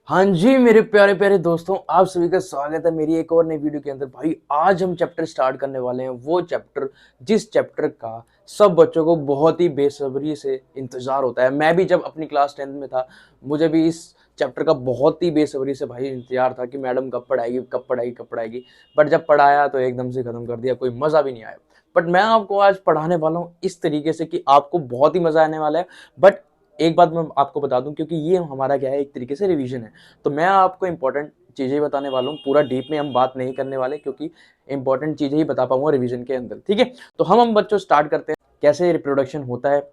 हाँ जी मेरे प्यारे प्यारे दोस्तों, आप सभी का स्वागत है मेरी एक और नई वीडियो के अंदर। भाई आज हम चैप्टर स्टार्ट करने वाले हैं, वो चैप्टर जिस चैप्टर का सब बच्चों को बहुत ही बेसब्री से इंतजार होता है। मैं भी जब अपनी क्लास 10th में था, मुझे भी इस चैप्टर का बहुत ही बेसब्री से भाई इंतजार था कि मैडम कब पढ़ाएगी कब पढ़ाएगी कब पढ़ाएगी। बट जब पढ़ाया तो एकदम से खत्म कर दिया, कोई मजा भी नहीं आया। बट मैं आपको आज पढ़ाने वाला हूँ इस तरीके से कि आपको बहुत ही मजा आने वाला है। बट एक बात मैं आपको बता दूं, क्योंकि ये हमारा क्या है, एक तरीके से रिवीजन है, तो मैं आपको इंपॉर्टेंट चीजें बताने वाला हूँ। पूरा डीप में हम बात नहीं करने वाले, क्योंकि इंपॉर्टेंट चीजें ही बता पाऊंगा रिवीजन के अंदर। ठीक है, तो हम बच्चों स्टार्ट करते हैं कैसे रिप्रोडक्शन होता है,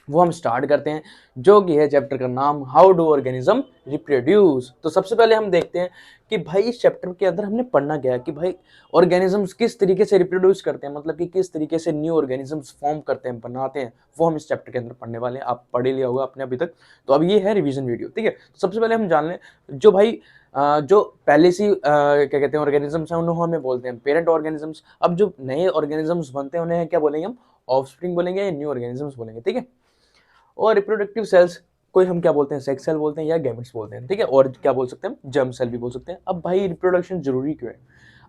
वो हम स्टार्ट करते हैं, जो कि है चैप्टर का नाम हाउ डू ऑर्गेनिज्म रिप्रोड्यूस। तो सबसे पहले हम देखते हैं कि भाई इस चैप्टर के अंदर हमने पढ़ना क्या है, कि भाई ऑर्गेनिजम्स किस तरीके से रिप्रोड्यूस करते हैं, मतलब कि किस तरीके से न्यू ऑर्गेनिजम्स फॉर्म करते हैं, बनाते हैं, वो हम इस चैप्टर के अंदर पढ़ने वाले हैं। आप पढ़ ही लिया होगा आपने अभी तक, तो अब ये है रिवीजन वीडियो। ठीक है, सबसे पहले हम जान लें जो भाई जो पहले से क्या कहते हैं ऑर्गेनिजम्स हैं, उन्हें हमें बोलते हैं पेरेंट ऑर्गेनिजम्स। अब जो नए ऑर्गेनिजम्स बनते हैं उन्हें क्या बोलेंगे हम, ऑफस्प्रिंग बोलेंगे या न्यू ऑर्गेनिजम्स बोलेंगे। ठीक है, और रिप्रोडक्टिव सेल्स कोई हम क्या बोलते हैं, सेक्स सेल बोलते हैं या गैमेट्स बोलते हैं। ठीक है, और क्या बोल सकते हैं हम, जर्म सेल भी बोल सकते हैं। अब भाई रिप्रोडक्शन जरूरी क्यों है,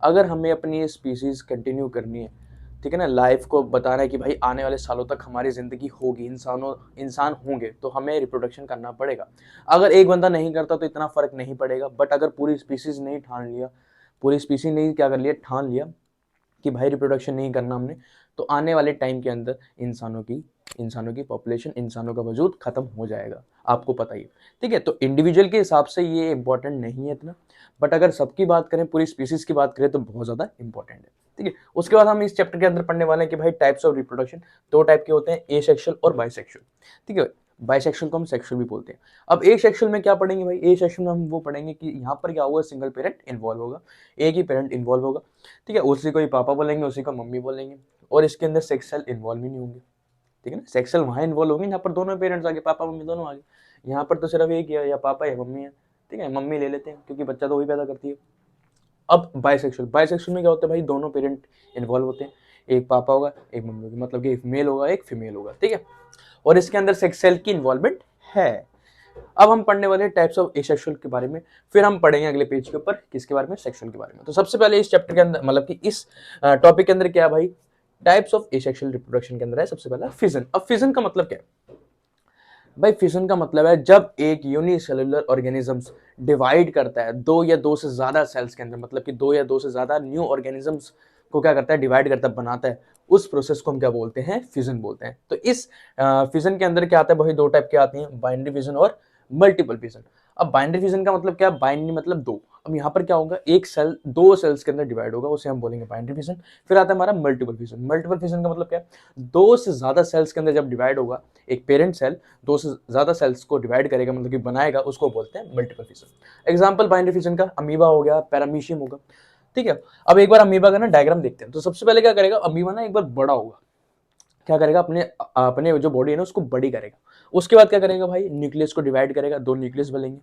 अगर हमें अपनी स्पीसीज कंटिन्यू करनी है, ठीक है ना, लाइफ को बताना है कि भाई आने वाले सालों तक हमारी जिंदगी होगी, इंसान होंगे, तो हमें रिप्रोडक्शन करना पड़ेगा। अगर एक बंदा नहीं करता तो इतना फर्क नहीं पड़ेगा, बट अगर पूरी स्पीसीज नहीं ठान लिया, पूरी स्पीसीज नहीं क्या कर लिया, ठान लिया कि भाई रिप्रोडक्शन नहीं करना हमने, तो आने वाले टाइम के अंदर इंसानों की पॉपुलेशन, इंसानों का वजूद खत्म हो जाएगा, आपको पता ही है। ठीक है, तो इंडिविजुअल के हिसाब से ये इंपॉर्टेंट नहीं है इतना, बट अगर सबकी बात करें, पूरी स्पीसीज की बात करें, तो बहुत ज्यादा इंपॉर्टेंट है। ठीक है, उसके बाद हम इस चैप्टर के अंदर पढ़ने वाले हैं कि भाई टाइप्स ऑफ रिप्रोडक्शन दो टाइप के होते हैं, ए सेक्शुअल और बाइसेक्सुअल। ठीक है, बाइसेक्सुअल को हम सेक्सुअल भी बोलते हैं। अब ए सेक्सुअल में क्या पढ़ेंगे भाई, ए सेक्सुअल में हम वो पढ़ेंगे कि यहाँ पर क्या होगा, सिंगल पेरेंट इन्वॉल्व होगा, एक ही पेरेंट इन्वॉल्व होगा। ठीक है, उसी को ही पापा बोलेंगे, उसी को मम्मी बोलेंगे, और इसके अंदर सेक्स सेल इन्वॉल्व ही नहीं होंगे। ठीक है ना, सेक्स सेल वहां इन्वॉल्व होंगे जहाँ पर दोनों पेरेंट्स आगे, पापा मम्मी दोनों आगे। यहाँ पर तो सिर्फ एक ही है, या पापा या मम्मी है। ठीक है, मम्मी ले लेते हैं क्योंकि बच्चा तो वही पैदा करती है। अब बाइसेक्सुअल में क्या होता है भाई, दोनों पेरेंट इन्वॉल्व होते हैं, एक पापा होगा एक मम्मी होगी, मतलब कि एक मेल होगा एक फीमेल होगा। ठीक है, और इसके अंदर सेक्स सेल की इन्वॉल्वमेंट है। अब हम पढ़ने वाले टाइप्स ऑफ एसेक्सुअल के बारे में, फिर हम पढ़ेंगे अगले पेज के ऊपर किसके बारे में, सेक्सुअल के बारे में। तो सबसे पहले इस चैप्टर के अंदर, मतलब कि इस टॉपिक के अंदर क्या है भाई, टाइप्स ऑफ एसेक्सुअल रिप्रोडक्शन के अंदर है सबसे पहला फिजन। अब फिजन का मतलब क्या है भाई, फिजन का मतलब है जब एक यूनिसेलुलर ऑर्गेनिजम्स डिवाइड करता है दो या दो से ज्यादा सेल्स के अंदर, मतलब कि दो या दो से ज्यादा न्यू ऑर्गेनिजम्स को क्या करता है, डिवाइड करता है, बनाता है, उस प्रोसेस को हम क्या बोलते हैं, फिजन बोलते हैं। तो इस फिजन के अंदर क्या आता है भाई, दो टाइप के आते हैं, बाइनरी फिजन और मल्टीपल फिजन। अब बाइनरी फिजन का मतलब क्या है, बाइनरी मतलब दो। अब यहाँ पर क्या होगा, एक सेल दो सेल्स के अंदर डिवाइड होगा, उसे हम बोलेंगे बाइनरी फिजन। फिर आता है हमारा मल्टीपल फिजन। मल्टीपल फिजन का मतलब क्या है, दो से ज्यादा सेल्स के अंदर जब डिवाइड होगा, एक पेरेंट सेल दो से ज्यादा सेल्स को डिवाइड करेगा, मतलब कि बनाएगा, उसको बोलते हैं multiple fission. Example binary fission का अमीबा हो गया, पैरामीशियम होगा। ठीक है, अब एक बार अमीबा का ना डायग्राम देखते हैं। तो सबसे पहले क्या करेगा, अमीबा ना एक बार बड़ा होगा, क्या करेगा, अपने अपने जो बॉडी है ना उसको बड़ी करेगा। उसके बाद क्या करेगा भाई, न्यूक्लियस को डिवाइड करेगा, दो न्यूक्लियस बनेंगे।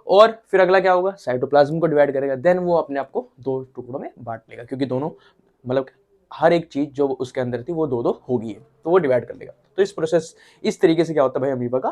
और फिर अगला क्या होगा, साइटोप्लाज्म को डिवाइड करेगा, देन वो अपने आप को दो टुकड़ों में बांट लेगा, क्योंकि दोनों मतलब हर एक चीज जो उसके अंदर थी वो दो दो होगी है, तो वो डिवाइड कर लेगा। तो इस प्रोसेस, इस तरीके से क्या होता है भाई, अमीबा का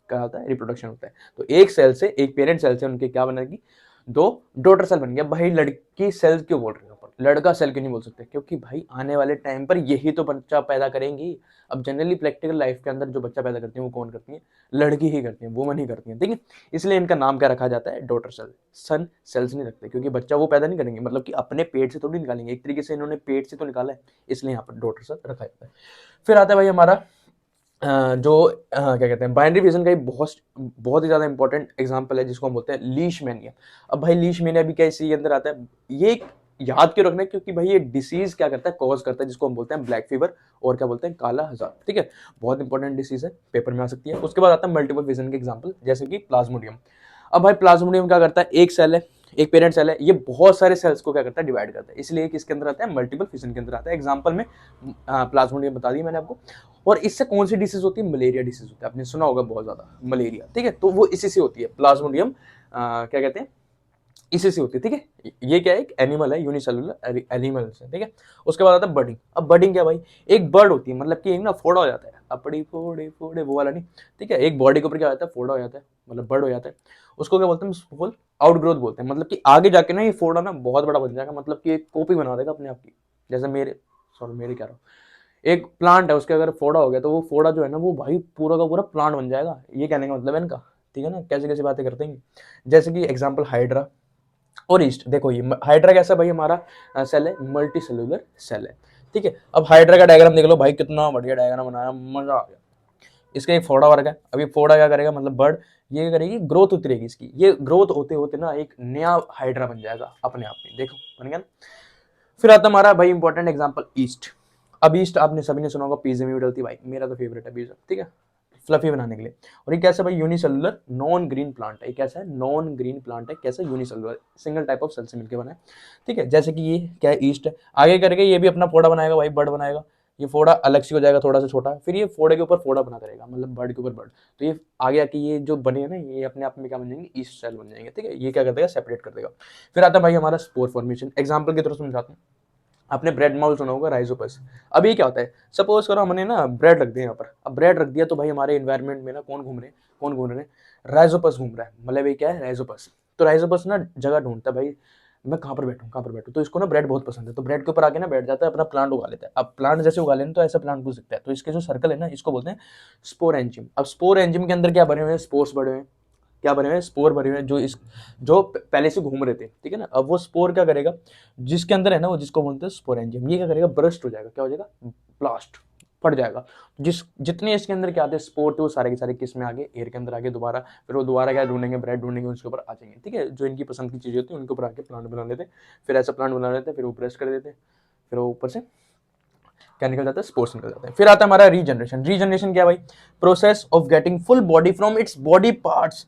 क्या होता है, रिप्रोडक्शन होता है। तो एक सेल से, एक पेरेंट सेल से उनके क्या बनेगी, दो डॉटर सेल बन गया। भाई लड़की सेल क्यों बोल रहे हो, लड़का सेल क्यों नहीं बोल सकते, क्योंकि भाई आने वाले टाइम पर यही तो बच्चा पैदा करेंगी। अब जनरली प्रैक्टिकल लाइफ के अंदर जो बच्चा पैदा करती है वो कौन करती है, लड़की ही करती है, वुमन ही करती है। ठीक है, इसलिए इनका नाम क्या रखा जाता है, डॉटर सेल। सन सेल्स नहीं रखते, क्योंकि बच्चा वो पैदा नहीं करेंगे, मतलब कि अपने पेट से थोड़ी निकालेंगे, एक तरीके से इन्होंने पेट से तो निकाला है, इसलिए यहाँ पर डॉटर सेल रखा जाता है। फिर आता है भाई हमारा जो क्या कहते हैं, बाइनरी फिजन का बहुत बहुत ही ज्यादा इंपॉर्टेंट एग्जांपल है, जिसको हम बोलते हैं लीशमैनिया। अब भाई लीशमैनिया भी क्या इसी के अंदर आता है, ये एक याद क्यों रखना है, क्योंकि भाई ये डिसीज क्या करता है, कॉज करता है, जिसको हम बोलते हैं ब्लैक फीवर, और क्या बोलते हैं, काला हजार। ठीक है, बहुत इंपॉर्टेंट डिसीज है, पेपर में आ सकती है। उसके बाद आता है मल्टीपल फिजन के एग्जाम्पल, जैसे कि प्लाज्मोडियम। अब भाई प्लाज्मोडियम क्या करता है, एक सेल है, एक पेरेंट सेल है, ये बहुत सारे सेल्स को क्या करता है, डिवाइड करता है, इसलिए किसके अंदर आता है, मल्टीपल फिजन के अंदर आता है। एग्जाम्पल में प्लाज्मोडियम बता दी मैंने आपको। और इससे कौन सी डिसीज होती है, मलेरिया डिसीज होती है, आपने सुना होगा बहुत ज्यादा, मलेरिया। ठीक है, तो वो इसी से होती है, प्लाज्मोडियम क्या कहते हैं, इसी से होती है। ठीक है, ये क्या है, एक एनिमल है, यूनिसेलुलर एनिमल है। ठीक है, उसके बाद आता है बर्डिंग। अब बर्डिंग क्या भाई, एक बर्ड होती है, मतलब कि एक ना फोड़ा हो जाता है, अपड़ी फोड़े फोड़े वो वाला नहीं। ठीक है, एक बॉडी के ऊपर क्या हो जाता है, फोड़ा हो जाता है, मतलब बर्ड हो जाता है। उसको क्या बोलते हैं, फुल आउटग्रोथ बोलते हैं। मतलब कि आगे जाके ना ये फोड़ा ना बहुत बड़ा बन जाएगा, मतलब कि एक कॉपी बना देगा अपने आप की। जैसे मेरे कह रहा हूँ, एक प्लांट है, उसके अगर फोड़ा हो गया तो वो फोड़ा जो है ना वो भाई पूरा का पूरा प्लांट बन जाएगा। ये कहने का मतलब है इनका, ठीक है ना, कैसे कैसे बातें करते हैं। जैसे कि एग्जाम्पल हाइड्रा और ईस्ट। देखो ये हाइड्रा कैसा भाई, हमारा सेल है, मल्टी सेलुलर सेल है, ठीक है। अब हाइड्रा का डायग्राम देख लो भाई, कितना बढ़िया डायग्राम बनाया, मजा आ गया। इसका एक फोड़ा वर्ग है। अभी फोड़ा क्या करेगा, मतलब बर्ड ये करेगी, ग्रोथ उतरेगी इसकी, ये ग्रोथ होते होते ना एक नया हाइड्रा बन जाएगा अपने आप में, देखो बन गया ना। फिर आता हमारा भाई इंपॉर्टेंट एग्जांपल ईस्ट। अब ईस्ट आपने सभी ने सुना होगा, पिज्जे में भी डलती है भाई, मेरा तो फेवरेट है पिज्जा, ठीक है, फ्लफी बनाने के लिए। और ये कैसा भाई, यूनिसेलुलर नॉन ग्रीन प्लांट है। ये कैसा है, नॉन ग्रीन प्लांट है। कैसा, unicellular, single type of cell से मिलकर बना है, ठीक है। जैसे कि ये क्या है, ईस्ट है। आगे करके ये भी अपना फोड़ा बनाएगा भाई, बर्ड बनाएगा। ये फोड़ा अलग से हो जाएगा, थोड़ा सा छोटा, फिर ये फोड़े के ऊपर फोड़ा बना करेगा, मतलब बर्ड के ऊपर बर्ड। तो ये आगे आके ये जो बने हैं ना, ये अपने आप में क्या बन जाएंगे, ईस्ट सेल बन जाएंगे, ठीक है। ये क्या कर देगा, सेपरेट कर देगा। फिर आता है भाई हमारा स्पोर फॉर्मेशन। एग्जाम्पल की तरफ समझाता हूँ। आपने ब्रेड माउल सुना होगा, राइजोपस। अब ये क्या होता है, सपोज करो हमने ना ब्रेड रख दिया यहाँ पर। अब ब्रेड रख दिया तो भाई हमारे इन्वायरमेंट में ना कौन घूम रहे हैं, कौन घूम रहे हैं, राइजोपस घूम रहा है। मतलब ये क्या है, राइजोपस। तो राइजोपस ना जगह ढूंढता है भाई, मैं कहाँ पर बैठूँ, कहाँ पर बैठूँ। तो इसको ना ब्रेड बहुत पसंद है, तो ब्रेड के ऊपर आके ना बैठ जाता है, अपना प्लांट उगा लेता है। अब प्लांट जैसे उगा लेना तो ऐसा प्लांट घुस सकता है। तो इसके जो सर्कल है ना, इसको बोलते हैं स्पोर एंजिम। अब स्पोर एंजिम के अंदर क्या बने हुए हैं, स्पोर्स बने हुए हैं, क्या बने हुए हैं, स्पोर भरे हुए हैं, जो पहले से घूम रहे थे, ठीक है ना। अब वो स्पोर क्या करेगा, जिसके अंदर है ना, वो जिसको बोलते हैं स्पोर एंजिम, ये क्या करेगा, ब्रस्ट हो जाएगा, क्या हो जाएगा, ब्लास्ट, फट जाएगा। जितने इसके अंदर क्या आते हैं स्पोर थे, वो सारे के सारे किस में आगे, एयर के अंदर आगे दोबारा। फिर वो दोबारा क्या ढूंढेंगे, ब्रेड ढूंढेंगे, उसके ऊपर आ जाएंगे, ठीक है। जो इनकी पसंद की चीजें होती है उनके ऊपर आके प्लांट बना लेते हैं। फिर ऐसा प्लांट बना लेते हैं, फिर वो ब्रस्ट कर देते हैं, फिर वो ऊपर से क्या निकल जाता है, स्पोर्स निकल जाते हैं। फिर आता है हमारा रीजनरेशन। रीजनरेशन क्या है भाई, process of getting full body from its body parts.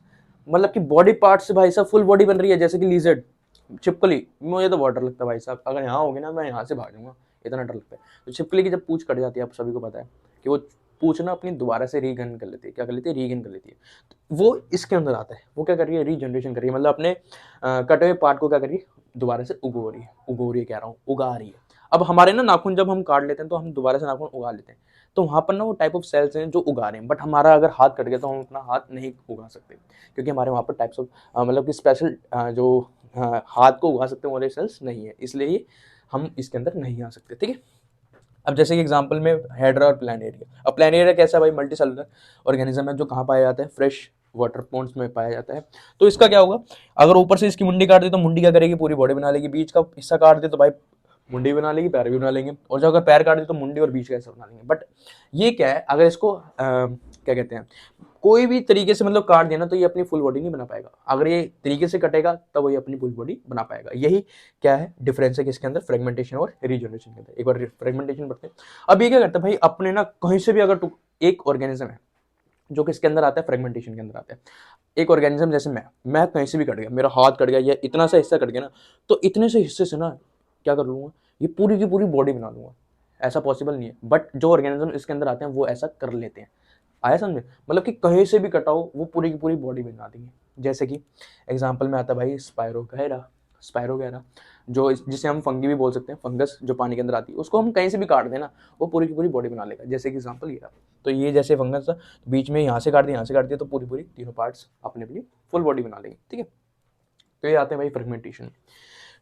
मतलब कि बॉडी पार्ट से भाई साहब फुल बॉडी बन रही है। जैसे कि लिजर्ड, छिपकली, मुझे तो बहुत डर लगता है भाई साहब, अगर यहाँ होगी ना मैं यहाँ से भागूंगा, इतना डर लगता है। तो छिपकली की जब पूंछ कट जाती है, आप सभी को पता है कि वो पूंछ ना अपनी दोबारा से रीगन कर लेती है, क्या कर लेती है, रीगन कर लेती है। तो वो इसके अंदर आता है, वो क्या कर रही है, रीजनरेशन कर रही है, मतलब अपने कटे हुए पार्ट को क्या कर रही है, दोबारा से उगो रही है, कह रहा हूँ, उगा रही है। अब हमारे ना नाखून जब हम काट लेते हैं तो हम दोबारा से नाखून उगा लेते हैं, तो वहां पर ना वो टाइप ऑफ सेल्स हैं जो उगा रहे हैं। बट हमारा अगर हाथ कट गया तो हम अपना हाथ नहीं उगा सकते, क्योंकि हमारे वहां पर टाइप्स ऑफ मतलब कि स्पेशल जो हाथ को उगा सकते हैं वाले सेल्स नहीं है, इसलिए हम इसके अंदर नहीं आ सकते, ठीक है। अब जैसे कि एग्जांपल में हाइड्रा और प्लानेरिया। अब प्लानेरिया कैसा है भाई, मल्टी सेलुलर ऑर्गेनिज्म है, जो कहाँ पाया जाता है, फ्रेश वाटर पॉन्ड्स में पाया जाता है। तो इसका क्या होगा, अगर ऊपर से इसकी मुंडी काट दी तो मुंडी क्या करेगी, पूरी बॉडी बना लेगी। बीच का हिस्सा काट दे तो भाई मुंडी बना लेगी, पैर भी बना लेंगे। और जो अगर पैर काट दे तो मुंडी और बीच का हिस्सा बना लेंगे। बट ये क्या है, अगर इसको क्या कहते हैं, कोई भी तरीके से मतलब काट देना तो ये अपनी फुल बॉडी नहीं बना पाएगा। अगर ये तरीके से कटेगा तब वो ये अपनी फुल बॉडी बना पाएगा। यही क्या है डिफरेंस है किसके अंदर, फ्रेगमेंटेशन और रीजनरेशन के अंदर। एक बार फ्रेगमेंटेशन पढ़ते हैं। अब ये क्या करता है भाई, अपने ना कहीं से भी अगर एक ऑर्गेनिज्म है जो किसके अंदर आता है, फ्रेगमेंटेशन के अंदर आता है। एक ऑर्गेनिज्म जैसे मैं कहीं से भी कट गया, मेरा हाथ कट गया या इतना सा हिस्सा कट गया ना, तो इतने से हिस्से से ना क्या कर लूंगा, ये पूरी की पूरी बॉडी बना लूंगा। ऐसा पॉसिबल नहीं है, बट जो ऑर्गेनिज्म इसके अंदर आते हैं वो ऐसा कर लेते हैं। आया समझे, मतलब कि कहीं से भी कटाओ वो पूरी की पूरी बॉडी बना देंगे। जैसे कि एग्जांपल में आता है भाई स्पायरोगैरा, जो जिसे हम फंगी भी बोल सकते हैं, फंगस जो पानी के अंदर आती है, उसको हम कहीं से भी काट देना वो पूरी की पूरी बॉडी बना लेगा। जैसे कि एग्जांपल ये रहा। तो ये जैसे फंगस था, बीच में यहाँ से काट दिया, यहाँ से काट दिया, तो पूरी पूरी तीनों पार्ट्स अपने अपनी फुल बॉडी बना लेंगे, ठीक है। तो ये आते हैं भाई फ्रेगमेंटेशन।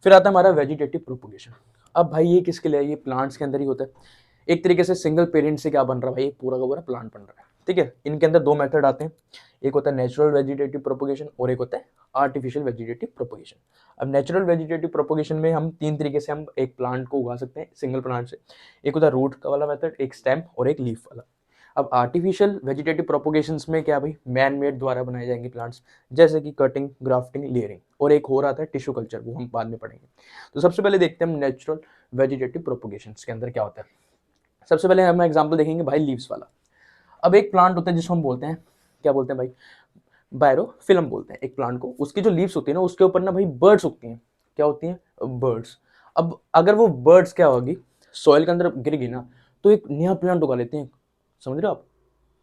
फिर आता है हमारा वेजिटेटिव प्रोपोगेशन। अब भाई ये किसके लिए है, ये प्लांट्स के अंदर ही होता है। एक तरीके से सिंगल पेरेंट से क्या बन रहा है भाई, पूरा का पूरा प्लांट बन रहा है, ठीक है। इनके अंदर दो मेथड आते हैं, एक होता है नेचुरल वेजिटेटिव प्रोपोगेशन और एक होता है आर्टिफिशियल वेजिटेटिव प्रोपोगेशन। अब नेचुरल वेजिटेटिव प्रोपोगेशन में हम तीन तरीके से हम एक प्लांट को उगा सकते हैं सिंगल प्लांट से। एक होता है रूट का वाला मेथड, एक स्टेम और एक लीफ वाला। अब आर्टिफिशियल वेजिटेटिव प्रोपोगेशंस में क्या भाई, मैन मेड द्वारा बनाए जाएंगे प्लांट्स, जैसे कि कटिंग, ग्राफ्टिंग, लेयरिंग। और एक हो रहा था टिश्यू कल्चर, वो हम बाद में पढ़ेंगे। तो सबसे पहले देखते हैं हम नेचुरल वेजिटेटिव प्रोपोगेशंस के अंदर क्या होता है। सबसे पहले हम एग्जांपल देखेंगे भाई लीव्स वाला। अब एक प्लांट होता है जिसको हम बोलते हैं, क्या बोलते हैं भाई, बायरोफिल्म बोलते हैं एक प्लांट को। उसकी जो लीव्स होती है ना, उसके ऊपर ना भाई बर्ड्स उगती हैं। क्या होती हैं, बर्ड्स। अब अगर वो बर्ड्स क्या होगी, सॉइल के अंदर गिर गई ना, तो एक नया प्लांट उगा लेते हैं। समझ रहे हो आप,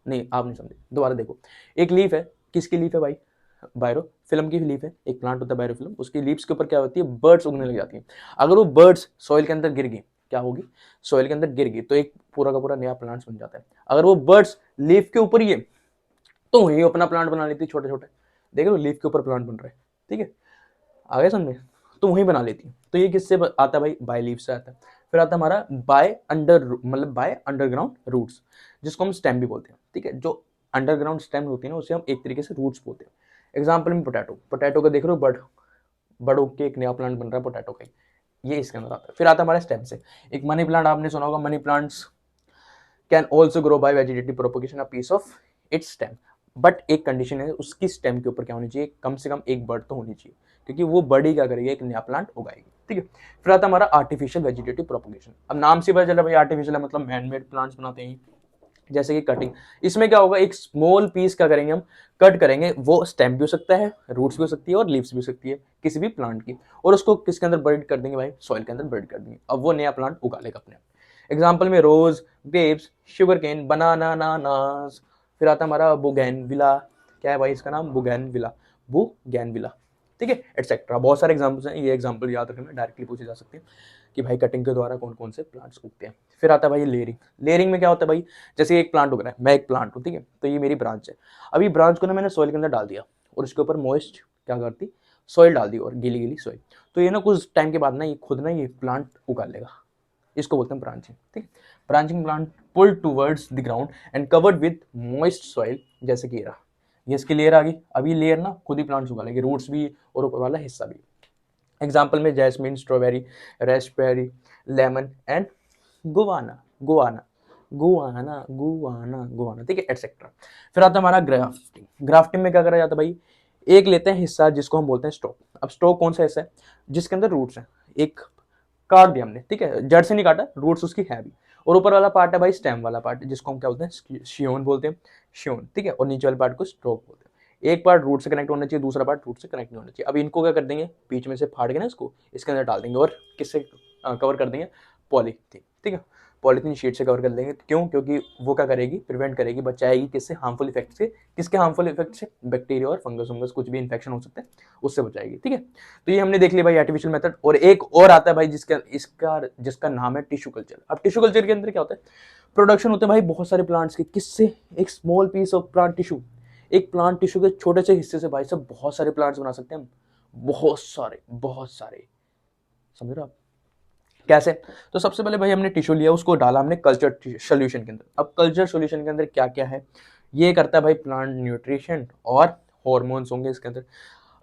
नहीं आप नहीं समझे, दोबारा देखो। एक लीफ है, किसकी लीफ है भाई, बायरोफिल्म की लीफ है। एक प्लांट होता है बायरोफिल्म, उसकी लीव्स के ऊपर क्या होती है, बर्ड्स उगने लग जाती हैं। अगर वो बर्ड्स सॉइल के अंदर गिर गई, क्या होगी, सॉइल के अंदर गिर गई तो एक पूरा का पूरा नया प्लांट बन जाता है। अगर वो बर्ड्स लीफ के ऊपर ही है तो ये अपना प्लांट बना लेती है छोटे छोटे, देख लो लीफ के ऊपर प्लांट बन रहा है, ठीक है, आ गया समझ में, तो वहीं बना लेती है। तो ये किससे आता है भाई, बाय लीफ से आता है। फिर आता है हमारा बाय अंडर, मतलब बाय अंडरग्राउंड रूट्स, जिसको हम स्टेम भी बोलते हैं, ठीक है। जो अंडरग्राउंड स्टेम होती है ना, उसे हम एक तरीके से रूट्स बोलते हैं। एग्जाम्पल में पोटैटो, पोटैटो का देख रहे हो बर्ड, बड़ उग के एक नया प्लांट बन रहा है पोटैटो का, ये इसके अंदर आता है। फिर आता है हमारा स्टेम से, एक मनी प्लांट आपने सुना होगा, money plants can also grow by vegetative propagation a piece of its stem, but एक कंडीशन है, उसकी स्टेम के ऊपर क्या होनी चाहिए, कम से कम एक बर्ड तो होनी चाहिए, क्योंकि वो बर्ड ही क्या करेगी, एक नया प्लांट उगाएगी, ठीक है। फिर आता है हमारा आर्टिफिशियल वेजिटेटिव प्रोपोगेशन। अब नाम से पता चला भाई आर्टिफिशियल है मतलब मैनमेड प्लांट्स बनाते हैं, जैसे कि कटिंग। इसमें क्या होगा, एक स्मॉल पीस क्या करेंगे हम, कट करेंगे, वो स्टेम भी हो सकता है, रूट्स भी हो सकती है और लीव्स भी हो सकती है किसी भी प्लांट की, और उसको किसके अंदर बर्ड कर देंगे भाई, सॉइल के अंदर बर्ड कर देंगे। अब वो नया प्लांट उगा लेगा अपने आप। एग्जाम्पल में रोज, ग्रेप्स, शुगर केन, बनाना, नानास। फिर आता हमारा बुगैन विला, क्या है भाई इसका नाम, बुगैन विला, बुगैन विला, ठीक है, एटसेट्रा। बहुत सारे एग्जाम्पल्स हैं, ये एग्जाम्पल याद रखना, डायरेक्टली पूछे जा सकते हैं कि भाई कटिंग के द्वारा कौन कौन से प्लांट्स उगते हैं। फिर आता है भाई लेयरिंग। लेयरिंग में क्या होता है भाई, जैसे एक प्लांट उग रहा है, मैं एक प्लांट हूँ, ठीक है, तो ये मेरी ब्रांच है। अभी ब्रांच को ना मैंने सॉइल के अंदर डाल दिया, और उसके ऊपर मॉइस्ट क्या करती, सॉइल डाल दी, और गीली गीली सॉइल, तो ये ना कुछ टाइम के बाद ना ये खुद ना ये प्लांट उगा लेगा, इसको बोलते हैं ब्रांचिंग, ठीक है। Branching plant pull towards the ground and covered with moist soil, जैसे कि ये रहा, ये इसकी लेयर आ गई। अभी लेयर ना खुद ही प्लांट्स उगा लेंगे, रूट्स भी और ऊपर वाला हिस्सा भी। एग्जाम्पल में jasmine, strawberry, raspberry, lemon and guava, guava, guava, guava, guava, ठीक है, एटसेट्रा। फिर आता है हमारा ग्राफ्टिंग। ग्राफ्टिंग में क्या करा जाता है भाई, एक लेते हैं हिस्सा जिसको हम बोलते हैं स्टॉक। अब स्टॉक कौन सा हिस्सा है, जिसके अंदर रूट्स हैं, एक काट दिया हमने, ठीक है, जड़ से नहीं काटा, रूट्स उसकी है भी, और ऊपर वाला पार्ट है भाई स्टेम वाला पार्ट, जिसको हम क्या बोलते हैं, शियोन बोलते हैं, शियोन, ठीक है, और नीचे वाले पार्ट को स्टॉक बोलते हैं। एक पार्ट रूट से कनेक्ट होना चाहिए, दूसरा पार्ट रूट से कनेक्ट नहीं होना चाहिए। अब इनको क्या कर देंगे, बीच में से फाड़ के ना इसको इसके अंदर डाल देंगे, और किससे कवर कर देंगे, पॉलीथीन, ठीक है, पॉलीथीन शीट से कवर कर देंगे। क्यों, क्योंकि वो क्या करेगी, प्रिवेंट करेगी, बचाएगी किससे, हार्मफुल इफेक्ट से। किसके हार्मफुल इफेक्ट से, बैक्टीरिया और फंगस वंगस कुछ भी इन्फेक्शन हो सकते हैं, उससे बचाएगी, ठीक है। तो ये हमने देख लिया भाई आर्टिफिशियल मेथड। और एक और आता है भाई जिसका नाम है टिश्यू कल्चर। अब टिश्यू कल्चर के अंदर क्या होता है, प्रोडक्शन होते हैं भाई बहुत सारे प्लांट्स के, किससे, एक small piece of plant tissue, एक प्लांट टिश्यू के छोटे से हिस्से से भाई सब बहुत सारे प्लांट्स बना सकते हैं हम, बहुत सारे, बहुत सारे, समझ रहे हो आप कैसे। तो सबसे पहले भाई हमने टिश्यू लिया, उसको डाला हमने कल्चर सोल्यूशन के अंदर। अब कल्चर सोल्यूशन के अंदर क्या क्या है, ये करता है भाई प्लांट न्यूट्रिशन और हॉर्मोन्स होंगे इसके अंदर।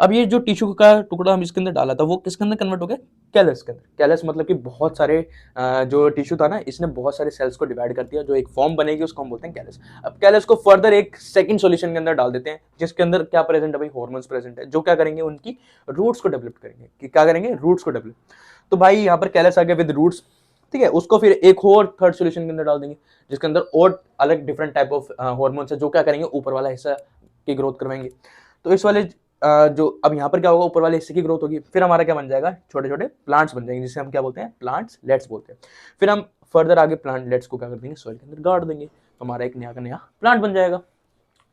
अब ये जो टिश्यू का टुकड़ा हम इसके अंदर डाला था, वो किसके अंदर कन्वर्ट हो गया, कैलस के अंदर। कैलस मतलब कि बहुत सारे जो टिश्यू था ना, इसने बहुत सारे सेल्स को डिवाइड कर दिया, जो एक फॉर्म बनेगी उसको हम बोलते हैं कैलस। अब कैलस को फर्दर एक सेकंड सॉल्यूशन के अंदर डाल देते हैं, जिसके अंदर क्या प्रेजेंट है भाई, हॉर्मोन्स प्रेजेंट है, जो क्या करेंगे, उनकी रूट्स को डेवलप करेंगे, कि क्या करेंगे, रूट्स को डेवलप। तो भाई यहाँ पर कैलस आ गया विद रूट्स, ठीक है, उसको फिर एक और थर्ड सॉल्यूशन के अंदर डाल देंगे, जिसके अंदर और अलग डिफरेंट टाइप ऑफ हॉर्मोन्स है, जो क्या करेंगे, ऊपर वाला हिस्सा की ग्रोथ करवाएंगे। तो इस वाले जो अब यहाँ पर क्या होगा, ऊपर वाले हिस्से की ग्रोथ होगी, फिर हमारा क्या बन जाएगा, छोटे छोटे प्लांट्स बन जाएंगे, जिसे हम क्या बोलते हैं, प्लांट्स लेट्स बोलते हैं। फिर हम फर्दर आगे प्लांट लेट्स को क्या कर देंगे, सॉइल के अंदर गाड़ देंगे, तो हमारा एक नया का नया प्लांट बन जाएगा।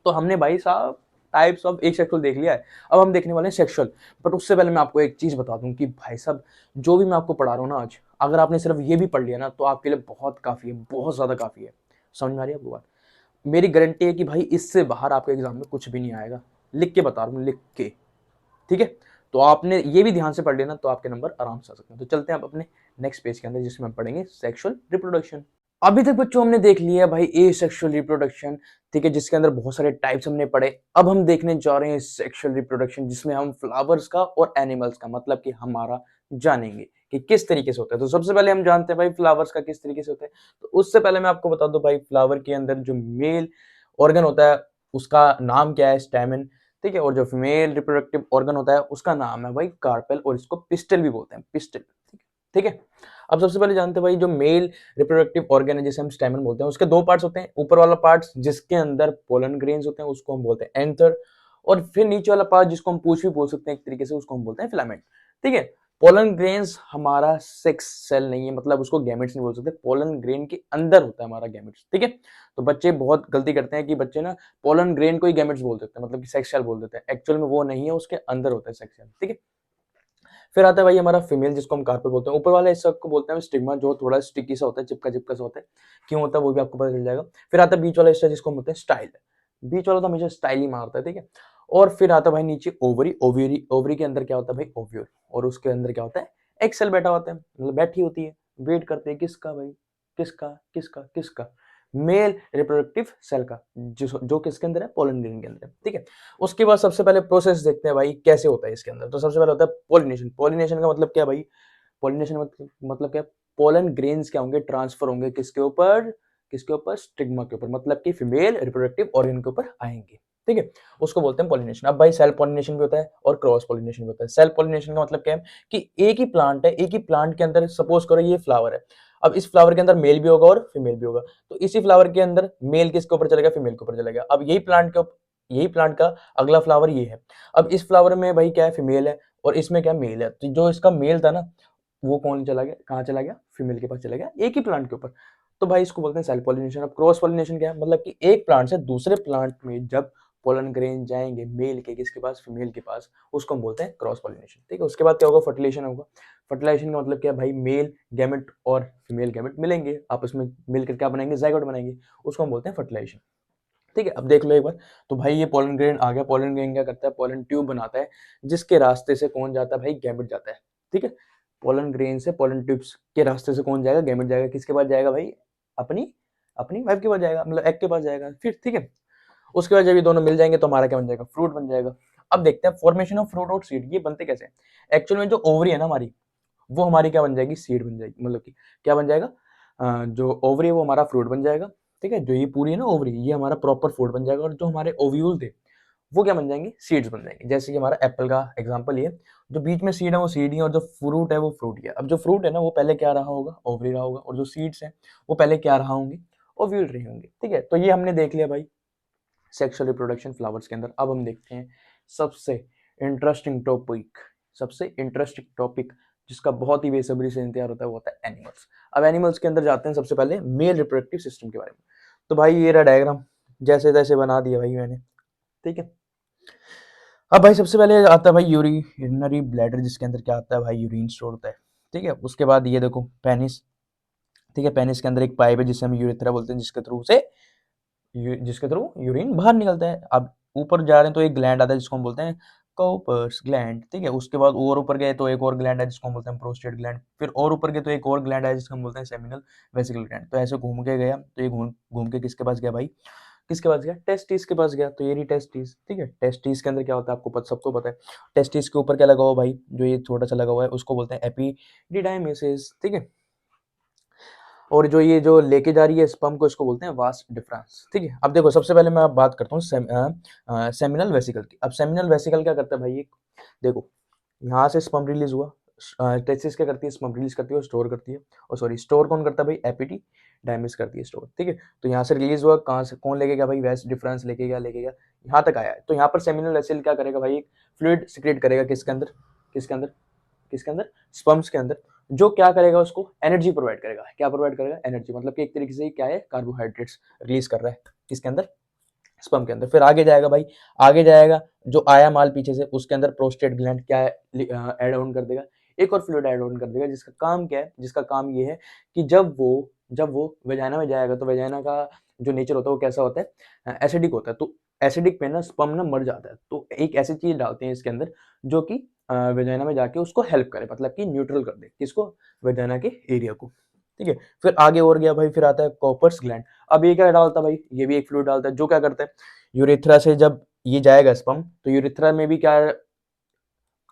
तो हमने भाई साहब टाइप्स ऑफ एक सेक्सुअल देख लिया है, अब हम देखने वाले हैं सेक्सुअल। बट उससे पहले मैं आपको एक चीज बता दूं कि भाई साहब जो भी मैं आपको पढ़ा रहा हूँ ना आज, अगर आपने सिर्फ ये भी पढ़ लिया ना, तो आपके लिए बहुत काफी है, बहुत ज्यादा काफी है। समझ में आ रही है आपको बात, मेरी गारंटी है कि भाई इससे बाहर आपके एग्जाम में कुछ भी नहीं आएगा, लिख के बता रहा हूँ, लिख के, ठीक है। तो आपने ये भी ध्यान से पढ़ लेना, तो आपके नंबर आराम से आ सकते हैं। तो चलते हैं आप अपने नेक्स्ट पेज के अंदर, जिसमें हम पढ़ेंगे सेक्सुअल रिप्रोडक्शन। अभी तक बच्चों हमने देख लिया भाई ए सेक्सुअल रिप्रोडक्शन, ठीक है, जिसके अंदर बहुत सारे टाइप्स हमने पढ़े। अब हम देखने जा रहे हैं सेक्सुअल रिप्रोडक्शन, जिसमें हम फ्लावर्स का और एनिमल्स का मतलब कि हमारा जानेंगे कि किस तरीके से होता है। तो सबसे पहले हम जानते हैं भाई फ्लावर्स का किस तरीके से होता है। तो उससे पहले मैं आपको बता दूं भाई, फ्लावर के अंदर जो मेल ऑर्गन होता है उसका नाम क्या है, स्टैमेन, ठीक है, और जो फीमेल रिप्रोडक्टिव ऑर्गन होता है उसका नाम है भाई कार्पेल, और इसको पिस्टल भी बोलते हैं, पिस्टल, ठीक है। अब सबसे पहले जानते हैं भाई, जो मेल रिप्रोडक्टिव ऑर्गन है जिसे हम स्टैमेन बोलते हैं, उसके दो पार्ट्स होते हैं। ऊपर वाला पार्ट जिसके अंदर पोलन ग्रेन्स होते हैं उसको हम बोलते हैं एंथर, और फिर नीचे वाला पार्ट जिसको हम पूंछ भी बोल सकते हैं एक तरीके से, उसको हम बोलते हैं फिलामेंट, ठीक है। पोलन ग्रेन्स हमारा सेक्स सेल नहीं है, मतलब उसको गैमेट्स नहीं बोल सकते, पोलन ग्रेन के अंदर होता है हमारा गैमेट्स, ठीक है। तो बच्चे बहुत गलती करते हैं कि बच्चे ना पोलन ग्रेन को ही गैमेट्स बोल देते हैं, मतलब कि सेक्स सेल बोल देते हैं, एक्चुअल में वो नहीं है, उसके अंदर होता है सेक्स सेल, ठीक है। फिर आता है भाई हमारा फीमेल, जिसको हम कार्पेल बोलते हैं। ऊपर वाला हिस्सा को बोलते हैं स्टिग्मा, जो थोड़ा स्टिकी सा होता है, चिपका चिपका सा होता है, क्यों होता है वो भी आपको पता चल जाएगा। फिर आता है बीच वाला हिस्सा, जिसको हम बोलते हैं स्टाइल। बीच वाला तो हमेशा स्टाइल ही मारता है, ठीक है। और फिर आता है भाई नीचे ओवरी, ओवरी ओवरी के अंदर क्या होता है भाई ओव्यूल, और उसके अंदर क्या होता है एक सेल बैठा होता है, मतलब बैठी होती है, वेट करते हैं किसका भाई, किसका किसका किसका, मेल रिप्रोडक्टिव सेल का, जो किसके अंदर है पोलन ग्रेन के अंदर है, ठीक है। उसके बाद सबसे पहले प्रोसेस देखते हैं भाई कैसे होता है इसके अंदर। तो सबसे पहले होता है पोलिनेशन। पोलिनेशन का मतलब क्या भाई, पोलिनेशन मतलब क्या, पोलन ग्रेन्स क्या होंगे, ट्रांसफर होंगे किसके ऊपर, किसके ऊपर, स्टिग्मा के ऊपर, मतलब कि फीमेल रिप्रोडक्टिव ऑर्गन के ऊपर आएंगे, ठीक है। उसको बोलते हैं पोलिनेशन। अब भाई सेल्फ पोलिनेशन भी होता है और क्रॉस पोलिनेशन भी होता है। सेल्फ पोलिनेशन का मतलब क्या है कि एक ही प्लांट है, एक ही प्लांट के अंदर सपोज करो ये फ्लावर है, अब इस फ्लावर के अंदर मेल भी होगा और फीमेल भी होगा, तो इसी फ्लावर के अंदर मेल किसके ऊपर चलेगा, फीमेल के ऊपर चलेगा। अब यही प्लांट का अगला फ्लावर ये है, अब इस फ्लावर में भाई क्या है, फीमेल है, और इसमें क्या मेल है, तो जो इसका मेल था ना वो कौन चला गया, कहाँ चला गया, फीमेल के पास चला गया, एक ही प्लांट के ऊपर। तो भाई इसको बोलते हैं सेल्फ पॉलिनेशन। अब क्रॉस पॉलिनेशन क्या है, मतलब कि एक प्लांट से दूसरे प्लांट में जब पोलन ग्रेन जाएंगे मेल के किसके पास, फीमेल के पास, उसको हम बोलते हैं क्रॉस पॉलिनेशन, ठीक है। उसके बाद क्या होगा, फर्टिलाइजेशन होगा। फर्टिलाइजेशन का मतलब क्या है भाई, मेल गैमेट और फीमेल गैमेट मिलेंगे आपस में, मिलकर क्या बनाएंगे, जाइगोट बनाएंगे, उसको हम बोलते हैं फर्टिलाइजेशन, ठीक है। अब देख लो एक बार, तो भाई ये पोलन ग्रेन आ गया, पोलन ग्रेन क्या करता है, पोलन ट्यूब बनाता है, जिसके रास्ते से कौन जाता है भाई, गैमेट जाता है, ठीक है। पोलन ग्रेन से पोलन ट्यूब्स के रास्ते से कौन जाएगा, गैमेट जाएगा, किसके पास जाएगा भाई, अपनी अपनी वाइफ के पास जाएगा, मतलब एग के पास जाएगा, फिर ठीक है। उसके बाद जब ये दोनों मिल जाएंगे तो हमारा क्या बन जाएगा, फ्रूट बन जाएगा। अब देखते हैं फॉर्मेशन ऑफ फ्रूट और सीड, ये बनते कैसे। एक्चुअल में जो ओवरी है ना हमारी, वो हमारी क्या बन जाएगी, सीड बन जाएगी, मतलब कि क्या बन जाएगा, जो ओवरी है वो हमारा फ्रूट बन जाएगा, ठीक है। जो ये पूरी है ना ओवरी, ये हमारा प्रॉपर फ्रूट बन जाएगा, और जो हमारे ओव्यूल थे वो क्या बन जाएंगे, सीड्स बन जाएंगे। जैसे कि हमारा एप्पल का एग्जांपल ये, जो बीच में सीड है वो सीड ही है, और जो फ्रूट है वो फ्रूट ही है। अब जो फ्रूट है ना वो पहले क्या रहा होगा, ओवरी रहा होगा, और जो सीड्स है वो पहले क्या रहा होंगे, ओव्यूल रहे होंगे, ठीक है। तो ये हमने देख लिया भाई सेक्सुअल रिप्रोडक्शन फ्लावर्स के अंदर। अब हम देखते हैं सबसे इंटरेस्टिंग टॉपिक, सबसे इंटरेस्टिंग टॉपिक जिसका बहुत ही बेसब्री से इंतजार होता है, वो होता है एनिमल्स। अब एनिमल्स के अंदर जाते हैं सबसे पहले मेल रिप्रोडक्टिव सिस्टम के बारे में। तो भाई ये रहा डायग्राम, जैसे तैसे बना दिया भाई मैंने, ठीक है। अब भाई सबसे पहले आता है भाई यूरिनरी ब्लैडर, जिसके अंदर क्या आता है भाई, यूरिन स्टोर होता है, ठीक है। उसके बाद ये देखो पेनिस, ठीक है। पेनिस के अंदर एक पाइप है जिसे हम यूरेथ्रा बोलते हैं, जिसके थ्रू यूरिन बाहर निकलता है। अब ऊपर जा रहे हैं तो एक ग्लैंड आता है जिसको हम बोलते हैं कॉपर्स ग्लैंड, ठीक है। उसके बाद और ऊपर गए तो एक और ग्लैंड है जिसको हम बोलते हैं प्रोस्टेट ग्लैंड, फिर और ऊपर गए तो एक और ग्लैंड है जिसको हम बोलते हैं सेमिनल वेसिकल ग्लैंड। तो ऐसे घूम के गया, तो ये घूम घूम के किसके पास गया भाई, किसके पास गया, टेस्टिस के पास गया। तो ये रही टेस्टिस, ठीक है। टेस्टिस के अंदर क्या होता है आपको सबको पता है। टेस्टिस के ऊपर क्या लगा हुआ भाई, जो ये छोटा सा लगा हुआ है उसको बोलते हैं एपिडिडाइमिस, ठीक है। और जो ये जो लेके जा रही है स्पर्म को, इसको बोलते हैं वास डिफरेंस, ठीक है। अब देखो सबसे पहले मैं अब बात करता हूँ सेमिनल वेसिकल की। अब सेमिनल वेसिकल क्या करता है भाई, देखो यहाँ से स्पर्म रिलीज हुआ, टेस्टिस क्या करती है, स्पर्म रिलीज करती है और स्टोर करती है, और सॉरी स्टोर कौन करता है भाई, एपीटी डायमिस करती है स्टोर, ठीक है। तो यहाँ से रिलीज हुआ, कहाँ से कौन लेके गया भाई, वेस्ट डिफरेंस लेके गया यहाँ तक आया है। तो यहाँ पर सेमिनल वेसिकल क्या करेगा भाई, एक फ्लूइड सिक्रेट करेगा किसके अंदर, किसके अंदर, किसके अंदर, स्पर्म्स के अंदर, जो क्या करेगा, उसको एनर्जी प्रोवाइड करेगा। क्या प्रोवाइड करेगा, एनर्जी, मतलब कि एक तरीके से क्या है, कार्बोहाइड्रेट्स रिलीज कर रहा है किसके अंदर, स्पर्म के अंदर। फिर आगे जाएगा भाई, आगे जाएगा, जो आया माल पीछे से उसके अंदर प्रोस्टेट ग्लैंड क्या है ऐड ऑन कर देगा, एक और फ्लूइड ऐड ऑन कर देगा, जिसका काम क्या है, जिसका काम ये है कि जब वो वेजाइना में जाएगा तो वेजाइना का जो नेचर होता है वो कैसा होता है, एसिडिक होता है। तो एसिडिक में ना स्पर्म ना मर जाता है, तो एक ऐसी चीज डालते हैं इसके अंदर जो कि वेजाइना में जाके उसको हेल्प करे, मतलब कि न्यूट्रल कर दे किसको, वेजाइना के एरिया को, ठीक है। फिर आगे और गया भाई, फिर आता है कॉपर्स ग्लैंड। अब ये क्या डालता है भाई, ये भी एक फ्लूइड डालता है, जो क्या करता है, यूरेथ्रा से जब ये जाएगा स्पर्म, तो यूरेथ्रा में भी क्या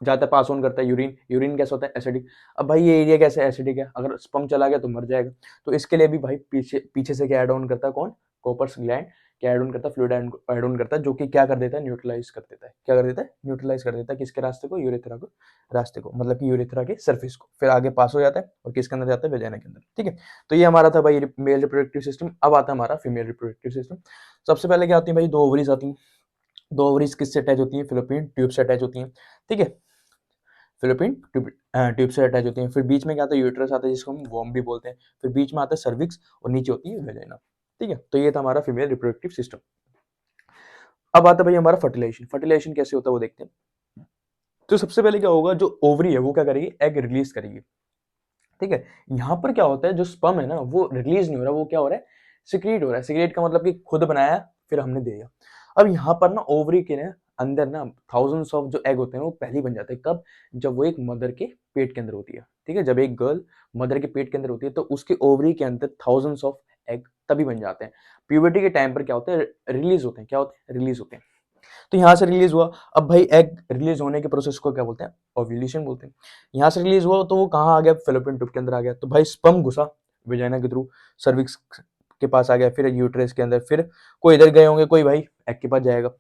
जाता है, पास ऑन करता है यूरिन। यूरिन कैसा होता है, एसिडिक। अब भाई ये एरिया कैसे एसिडिक है, अगर स्पर्म चला गया तो मर जाएगा, तो इसके लिए भी भाई पीछे पीछे से क्या ऐड ऑन करता है, कौन, कॉपर्स ग्लैंड क्या ऐड ऑन करता है, फ्लूइड ऐड ऑन करता है, जो कि क्या कर देता है, न्यूट्रलाइज कर देता है, क्या कर देता है, न्यूट्रलाइज कर देता है किसके रास्ते को, यूरेथ्रा को रास्ते को, मतलब कि यूरेथ्रा के सर्फेस को। फिर आगे पास हो जाता है और किसके अंदर जाता है, वेजाइना के अंदर, ठीक है। तो ये हमारा था भाई मेल रिप्रोडक्टिव सिस्टम। अब आता है हमारा फीमेल रिप्रोडक्टिव सिस्टम। सबसे पहले क्या आती है भाई, दो ओवरीज आती हैं। दो ओवरीज किससे अटैच होती हैं, फिलोपियन ट्यूब से अटैच होती हैं, ठीक है। फिलिपिन ट्यूब से अटैच होती हैं। फिर बीच में क्या आता है, यूट्रस आता है जिसको हम वॉर्म भी बोलते हैं। फिर बीच में आता है सर्विक्स और नीचे होती है वेजाइना, ठीक है। तो ये था हमारा फीमेल रिप्रोडक्टिव सिस्टम। अब आता है भाई हमारा फर्टिलाइजेशन। फर्टिलाइजेशन कैसे होता है वो देखते हैं। तो सबसे पहले क्या होगा, जो ओवरी है वो क्या करेगी, एग रिलीज करेगी, ठीक है। यहाँ पर क्या होता है, जो स्पर्म है ना वो रिलीज नहीं हो रहा, वो क्या हो रहा है, सिक्रीट हो रहा है। सिक्रीट का मतलब कि खुद बनाया फिर हमने दिया। अब यहाँ पर ना ओवरी के ना अंदर ना थाउजेंड्स ऑफ जो एग होते हैं वो पहले ही बन जाते हैं। कब? जब वो एक मदर के पेट के अंदर होती है, ठीक है। जब एक गर्ल मदर के पेट के अंदर होती है तो उसके ओवरी के अंदर थाउजेंड्स ऑफ एग तभी बन जाते हैं। प्यूबर्टी के टाइम पर क्या होता है, रिलीज होते हैं। क्या होते हैं? रिलीज होते हैं। तो यहाँ से रिलीज हुआ। अब भाई एग रिलीज होने के प्रोसेस को क्या बोलते हैं? ओव्यूलेशन बोलते हैं। यहाँ से रिलीज हुआ तो वो कहाँ आ गया? फेलोपियन ट्यूब के अंदर आ गया। तो भाई स्पर्म घुसा वेजाइना के थ्रू, सर्विक्स के पास आ गया, फिर यूट्रस के अंदर, फिर कोई इधर गए होंगे, कोई भाई एग के पास जाएगा,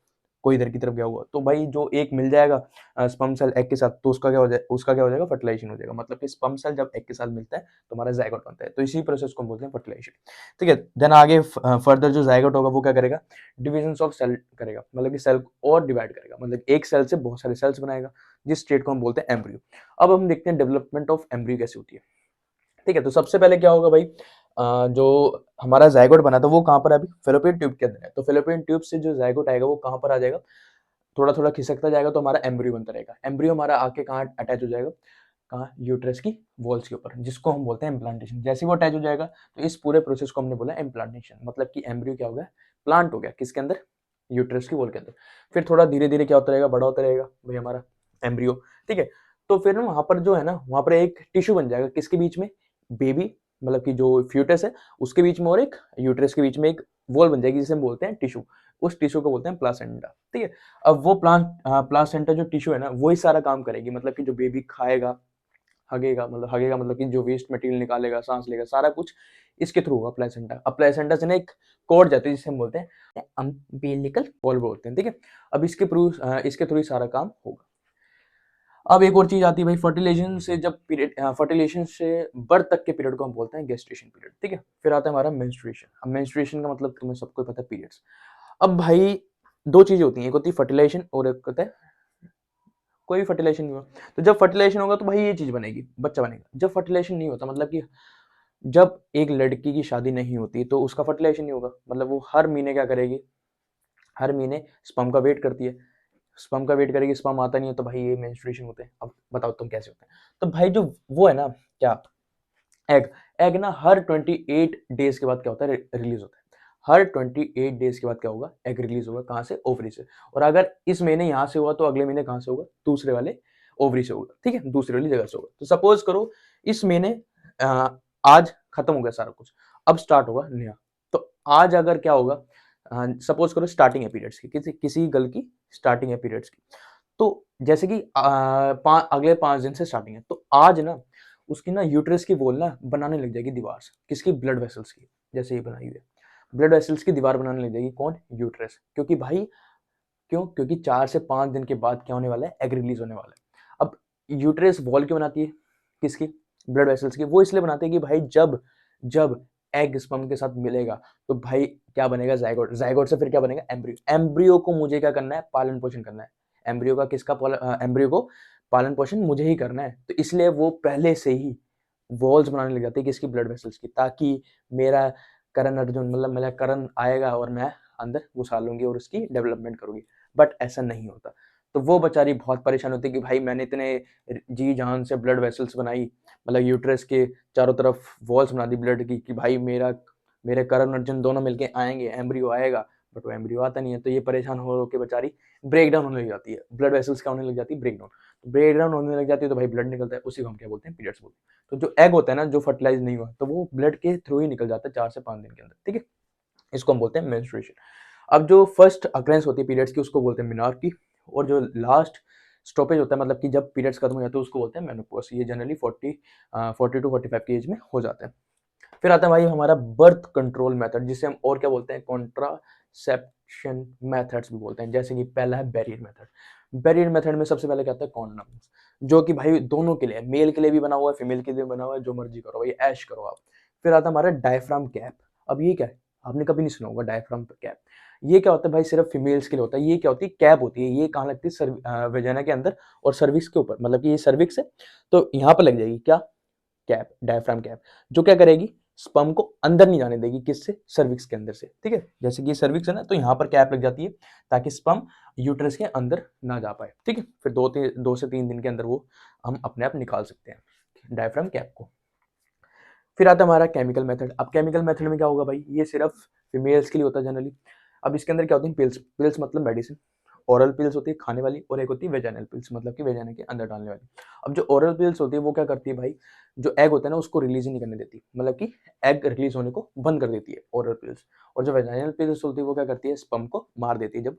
कोई इधर की तरफ गया होगा। तो भाई जो एक मिल जाएगा स्पर्म सेल एग के साथ, तो उसका क्या हो जाएगा? फर्टिलाइजेशन हो जाएगा। मतलब कि स्पर्म सेल जब एग के साथ मिलता है तो हमारा जायगोट बनता है। तो इसी प्रोसेस को हम बोलते हैं फर्टिलाइजेशन, ठीक है। देन आगे फर्दर जो जायगोट होगा वो क्या करेगा? डिविजन ऑफ सेल करेगा, मतलब कि सेल और डिवाइड करेगा, मतलब एक सेल से बहुत सारे सेल्स बनाएगा, जिस स्टेट को हम बोलते हैं एम्ब्रियो। अब हम देखते हैं डेवलपमेंट ऑफ एम्ब्रियो कैसे होती है, ठीक है। तो सबसे पहले क्या होगा भाई, जो हमारा जायगोट बना था वो कहाँ पर है? अभी फेलोपियन ट्यूब के अंदर है। तो फेलोपियन ट्यूब से जो जायगोट आएगा वो कहाँ पर आ जाएगा? थोड़ा थोड़ा खिसकता जाएगा तो हमारा एम्ब्रियो बनता रहेगा। एम्ब्रियो हमारा आके कहाँ अटैच हो जाएगा? कहाँ? यूट्रस की वॉल्स के ऊपर, जिसको हम बोलते हैं इम्प्लांटेशन। जैसे ही वो अटैच हो जाएगा तो इस पूरे प्रोसेस को हमने बोला इम्प्लांटेशन, मतलब कि एम्ब्रियो क्या हो गया? प्लांट हो गया। किसके अंदर? यूट्रस की वॉल के अंदर। फिर थोड़ा धीरे धीरे क्या होता रहेगा? बड़ा होता रहेगा भाई हमारा एम्ब्रियो, ठीक है। तो फिर ना वहां पर जो है ना, वहां पर एक टिश्यू बन जाएगा। किसके बीच में? बेबी, मतलब कि जो फ्यूटस है उसके बीच में, और एक यूट्रस के बीच में एक वॉल बन जाएगी जिसे हम बोलते हैं टिश्यू। उस टिश्यू को बोलते हैं प्लासेंटा, ठीक है। अब वो प्लासेंटा जो टिश्यू है ना, वही सारा काम करेगी। मतलब कि जो बेबी खाएगा, हगेगा मतलब कि जो वेस्ट मटेरियल निकालेगा, सांस लेगा, सारा कुछ इसके थ्रू होगा प्लेसेंटा। अब प्लेसेंटा से ना एक कॉर्ड जाती है जिसे हम बोलते हैं अम्बिलिकल कॉर्ड बोलते हैं, ठीक है। अब इसके थ्रू ही सारा काम होगा। अब एक और चीज आती है भाई, फर्टिलाइजेशन से जब पीरियड, फर्टिलाइजेशन से बर्थ तक के पीरियड को हम बोलते हैं गेस्टेशन पीरियड, ठीक है। फिर आता है हमारा मेंस्ट्रुएशन। अब मेंस्ट्रुएशन का मतलब तुम्हें सबको पता है, पीरियड्स। अब भाई दो चीजें होती हैं, एक होती है फर्टिलाइजेशन और एक होता है कोई भी फर्टिलाइजेशन नहीं हुआ। तो जब फर्टिलाइजेशन होगा तो भाई ये चीज बनेगी, बच्चा बनेगा। जब फर्टिलाइजेशन नहीं होता, मतलब कि जब एक लड़की की शादी नहीं होती तो उसका फर्टिलाइजेशन नहीं होगा। मतलब वो हर महीने क्या करेगी? हर महीने स्पर्म का वेट करती है। स्पर्म का वेट करेगी, स्पर्म आता नहीं है तो भाई ये मेंस्ट्रुएशन होते हैं। अब बताओ तुम कैसे होते हैं? तो भाई जो वो है ना, क्या? एग। एग ना हर 28 डेज के बाद क्या होता है? रिलीज होता है। हर 28 डेज के बाद क्या होगा? एग रिलीज होगा। कहाँ से? ओवरी से। और अगर इस महीने यहाँ से हुआ तो अगले महीने कहाँ से होगा? दूसरे वाले ओवरी से होगा, ठीक है, दूसरी वाली जगह से होगा। तो सपोज करो इस महीने अ, आज खत्म हो गया सारा कुछ, अब स्टार्ट होगा नया। तो आज अगर क्या होगा, सपोज करो स्टार्टिंग है पीरियड्स की, किसी किसी गर्ल की स्टार्टिंग है पीरियड्स की। तो जैसे कि अगले 5 दिन से स्टार्टिंग है, तो आज ना उसकी ना यूट्रस की वॉल ना बनाने लग जाएगी दीवार से। किसकी? ब्लड वेसल्स की। जैसे ये बनाई हुई है, ब्लड वेसल्स की दीवार बनाने लग जाएगी। कौन? यूट्रस। क्योंकि भाई क्यों? क्योंकि 4 से 5 दिन के बाद क्या होने वाला है? एग रिलीज होने वाला है। अब यूट्रस वॉल क्यों बनाती है? किसकी? ब्लड वेसल्स की। वो इसलिए बनाते हैं कि भाई जब जब एग स्पर्म के साथ मिलेगा तो भाई क्या बनेगा? जायगोट। जायगोट से फिर क्या बनेगा? एम्ब्रियो। एम्ब्रियो को मुझे क्या करना है? पालन पोषण करना है। एम्ब्रियो का एम्ब्रियो को पालन पोषण मुझे ही करना है। तो इसलिए वो पहले से ही वॉल्स बनाने लग जाती है। किसकी? ब्लड वेसल्स की। ताकि मेरा करण अर्जुन, मतलब मेरा करण आएगा और मैं अंदर घुसा लूंगी और उसकी डेवलपमेंट करूंगी। बट ऐसा नहीं होता। तो वो बेचारी बहुत परेशान होती है कि भाई मैंने इतने जी जान से ब्लड वेसल्स बनाई, मतलब यूट्रस के चारों तरफ वॉल्स बना दी ब्लड की, कि भाई मेरे करण अर्जुन दोनों मिलके आएंगे, एम्ब्रियो आएगा। बट वो एम्ब्रियो आता नहीं है। तो ये परेशान हो के बेचारी ब्रेक डाउन होने लग जाती है। ब्लड वेसल्स क्या होने लग जाती है? Break down. ब्रेक डाउन होने लग जाती है तो भाई ब्लड निकलता है, उसी को हम क्या बोलते हैं? पीरियड्स बोलते हैं। तो जो एग होता है ना, जो फर्टिलाइज नहीं हुआ, तो वो ब्लड के थ्रू ही निकल जाता है 4 से 5 दिन के अंदर, ठीक है। इसको हम बोलते हैं मेंस्ट्रुएशन। अब जो फर्स्ट अकरेंस होती है पीरियड्स की उसको बोलते हैं मेनार्की। और जो लास्ट स्टॉपेज होता है, मतलब कि जब पीरियड्स खत्म हो जाते हैं, उसको बोलते हैं मेनोपॉज। ये जनरली 40 टू 45 की एज में हो जाता है। फिर आता है भाई हमारा बर्थ कंट्रोल मेथड, जिसे हम और क्या बोलते हैं? कॉन्ट्रासेप्शन मेथड्स भी बोलते हैं। जैसे कि पहला है बैरियर मेथड। बैरियर मेथड में सबसे पहले क्या आता है? कॉन्डम्स, जो कि भाई दोनों के लिए, मेल के लिए भी बना हुआ है, फीमेल के लिए भी बना हुआ है, जो मर्जी करो भाई, ऐश करो आप। फिर आता है हमारा डायफ्राम कैप। अब ये क्या है? आपने कभी नहीं सुना होगा डायफ्राम कैप। ये क्या होता है भाई? सिर्फ फीमेल्स के लिए होता है। ये क्या होती है? कैप होती है। ये कहाँ लगती है? वेजाना के अंदर और सर्विक्स के ऊपर, मतलब कि ये सर्विक्स है तो यहाँ पर लग जाएगी। क्या? कैप, डायफ्राम कैप, जो क्या करेगी? स्पर्म को अंदर नहीं जाने देगी। किससे? सर्विक्स के अंदर से, ठीक है। जैसे कि सर्विक्स है ना, तो यहाँ पर कैप लग जाती है ताकि स्पर्म यूट्रस के अंदर ना जा पाए, ठीक है। फिर 2 से 3 दिन के अंदर वो हम अपने आप निकाल सकते हैं डायफ्राम कैप को। फिर आता है हमारा केमिकल मेथड। अब केमिकल मेथड में क्या होगा भाई? ये सिर्फ फीमेल्स के लिए होता है जनरली। अब इसके अंदर क्या होती है? पिल्स। पिल्स मतलब मेडिसिन। ओरल पिल्स होती है खाने वाली, और एक होती है वेजाइनल पिल्स, मतलब कि वेजाइना के अंदर डालने वाली। अब जो ओरल पिल्स होती है वो क्या करती है भाई, जो एग होता है ना उसको रिलीज नहीं करने देती, मतलब कि एग रिलीज होने को बंद कर देती है ओरल पिल्स। और जो वेजाइनल पिल्स होती है वो क्या करती है, स्पर्म को मार देती है जब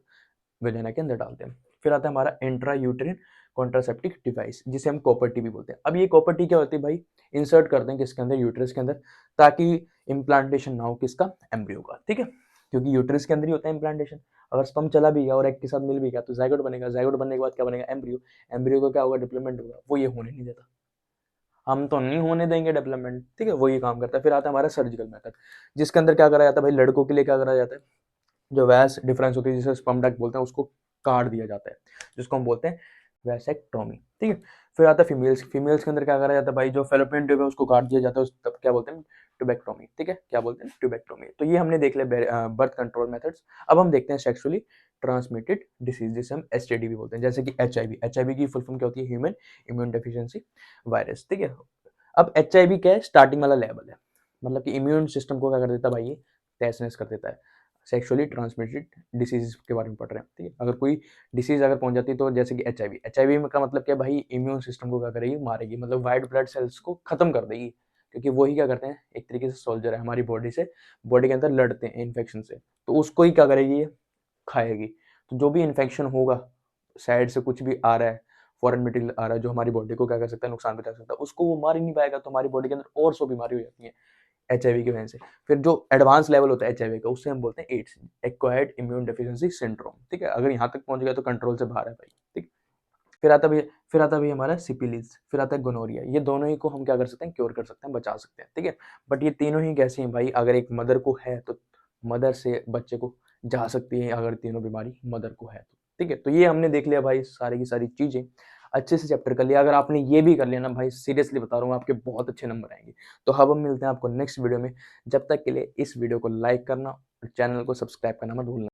वेजाइना के अंदर डालते हैं। फिर आता है हमारा इंट्रा यूटेरिन कॉन्ट्रासेप्टिव डिवाइस, जिसे हम कॉपर टी भी बोलते हैं। अब ये कॉपर टी क्या होती है भाई, इंसर्ट करते हैं किसके अंदर, यूटेरस के अंदर, ताकि इम्प्लांटेशन ना हो किसका, एम्ब्रियो का, ठीक है। क्योंकि यूटेरस के अंदर ही होता है इम्प्लांटेशन। अगर स्पर्म चला भी गया और एग के साथ मिल भी गया तो जाइगोट बनेगा, जाइगोट बनने के बाद क्या बनेगा, एम्ब्रियो। एम्ब्रियो का क्या होगा, डेवलपमेंट होगा, वो ये होने नहीं देता। हम तो नहीं होने देंगे डेवलपमेंट, ठीक है, वो ये काम करता है। फिर आता है हमारा सर्जिकल मेथड, जिसके अंदर क्या करा जाता है भाई, लड़कों के लिए क्या करा जाता है, जो वैस डिफरेंस होती है जिसे स्पर्म डक्ट बोलते हैं उसको काट दिया जाता है, जिसको हम बोलते हैं वैसेक्टोमी, ठीक है। फिर आता है फीमेल्स, फीमेल्स के अंदर क्या करा जाता है भाई, जो फेलोपियन ट्यूब है उसको काट दिया जाता है, तब क्या बोलते हैं, ट्यूबेक्टोमी, ठीक है, क्या बोलते हैं, ट्यूबेक्टोमी। तो ये हमने देख लिया बर्थ कंट्रोल मेथड्स। अब हम देखते हैं सेक्सुअली ट्रांसमिटेड डिसीज, जिसे हम एसटीडी भी बोलते हैं, जैसे कि एचआईवी। एचआईवी की फुल फॉर्म क्या होती है, ह्यूमन इम्यून डेफिशिएंसी वायरस, ठीक है। अब एचआईवी क्या है, स्टार्टिंग वाला लेवल है, मतलब कि इम्यून सिस्टम को क्या कर देता है भाई, ये तहस नहस कर देता है। सेक्सुअली ट्रांसमिटेड डिसीज के बारे में पढ़ रहे हैं, ठीक है। अगर कोई डिसीज अगर पहुंच जाती है तो जैसे कि एचआईवी, एचआईवी का मतलब क्या है भाई, इम्यून सिस्टम को क्या करेगी, मारेगी, मतलब वाइट ब्लड सेल्स को खत्म कर देगी। क्योंकि वही क्या करते हैं, एक तरीके से सोल्जर है हमारी बॉडी से, बॉडी के अंदर लड़ते हैं इन्फेक्शन से, तो उसको ही क्या करेगी, ये खाएगी। तो जो भी इन्फेक्शन होगा, साइड से कुछ भी आ रहा है, फॉरेन मटेरियल आ रहा है जो हमारी बॉडी को क्या कर सकता है, नुकसान पहुंचा सकता है, उसको वो मार ही नहीं पाएगा, तो हमारी बॉडी के अंदर और सौ बीमारी हो जाती है एचआईवी की वजह से। फिर जो एडवांस लेवल होता है एचआईवी का, उससे हम बोलते हैं AIDS, acquired immune deficiency syndrome, ठीक है। अगर यहाँ तक पहुंच गया तो कंट्रोल से बाहर है भाई, ठीक। फिर आता भी हमारा सिपिलिस, फिर आता है गोनोरिया। ये दोनों ही को हम क्या कर सकते हैं, क्योर कर सकते हैं, बचा सकते हैं, ठीक है। बट ये तीनों ही कैसे हैं भाई, अगर एक मदर को है तो मदर से बच्चे को जा सकती है, अगर तीनों बीमारी मदर को है तो, ठीक है। तो ये हमने देख लिया भाई, सारी की सारी चीजें अच्छे से चैप्टर कर लिया। अगर आपने ये भी कर लिया ना भाई, सीरियसली बता रहा हूँ, आपके बहुत अच्छे नंबर आएंगे। तो अब हम मिलते हैं आपको नेक्स्ट वीडियो में, जब तक के लिए इस वीडियो को लाइक करना और चैनल को सब्सक्राइब करना मत भूलना।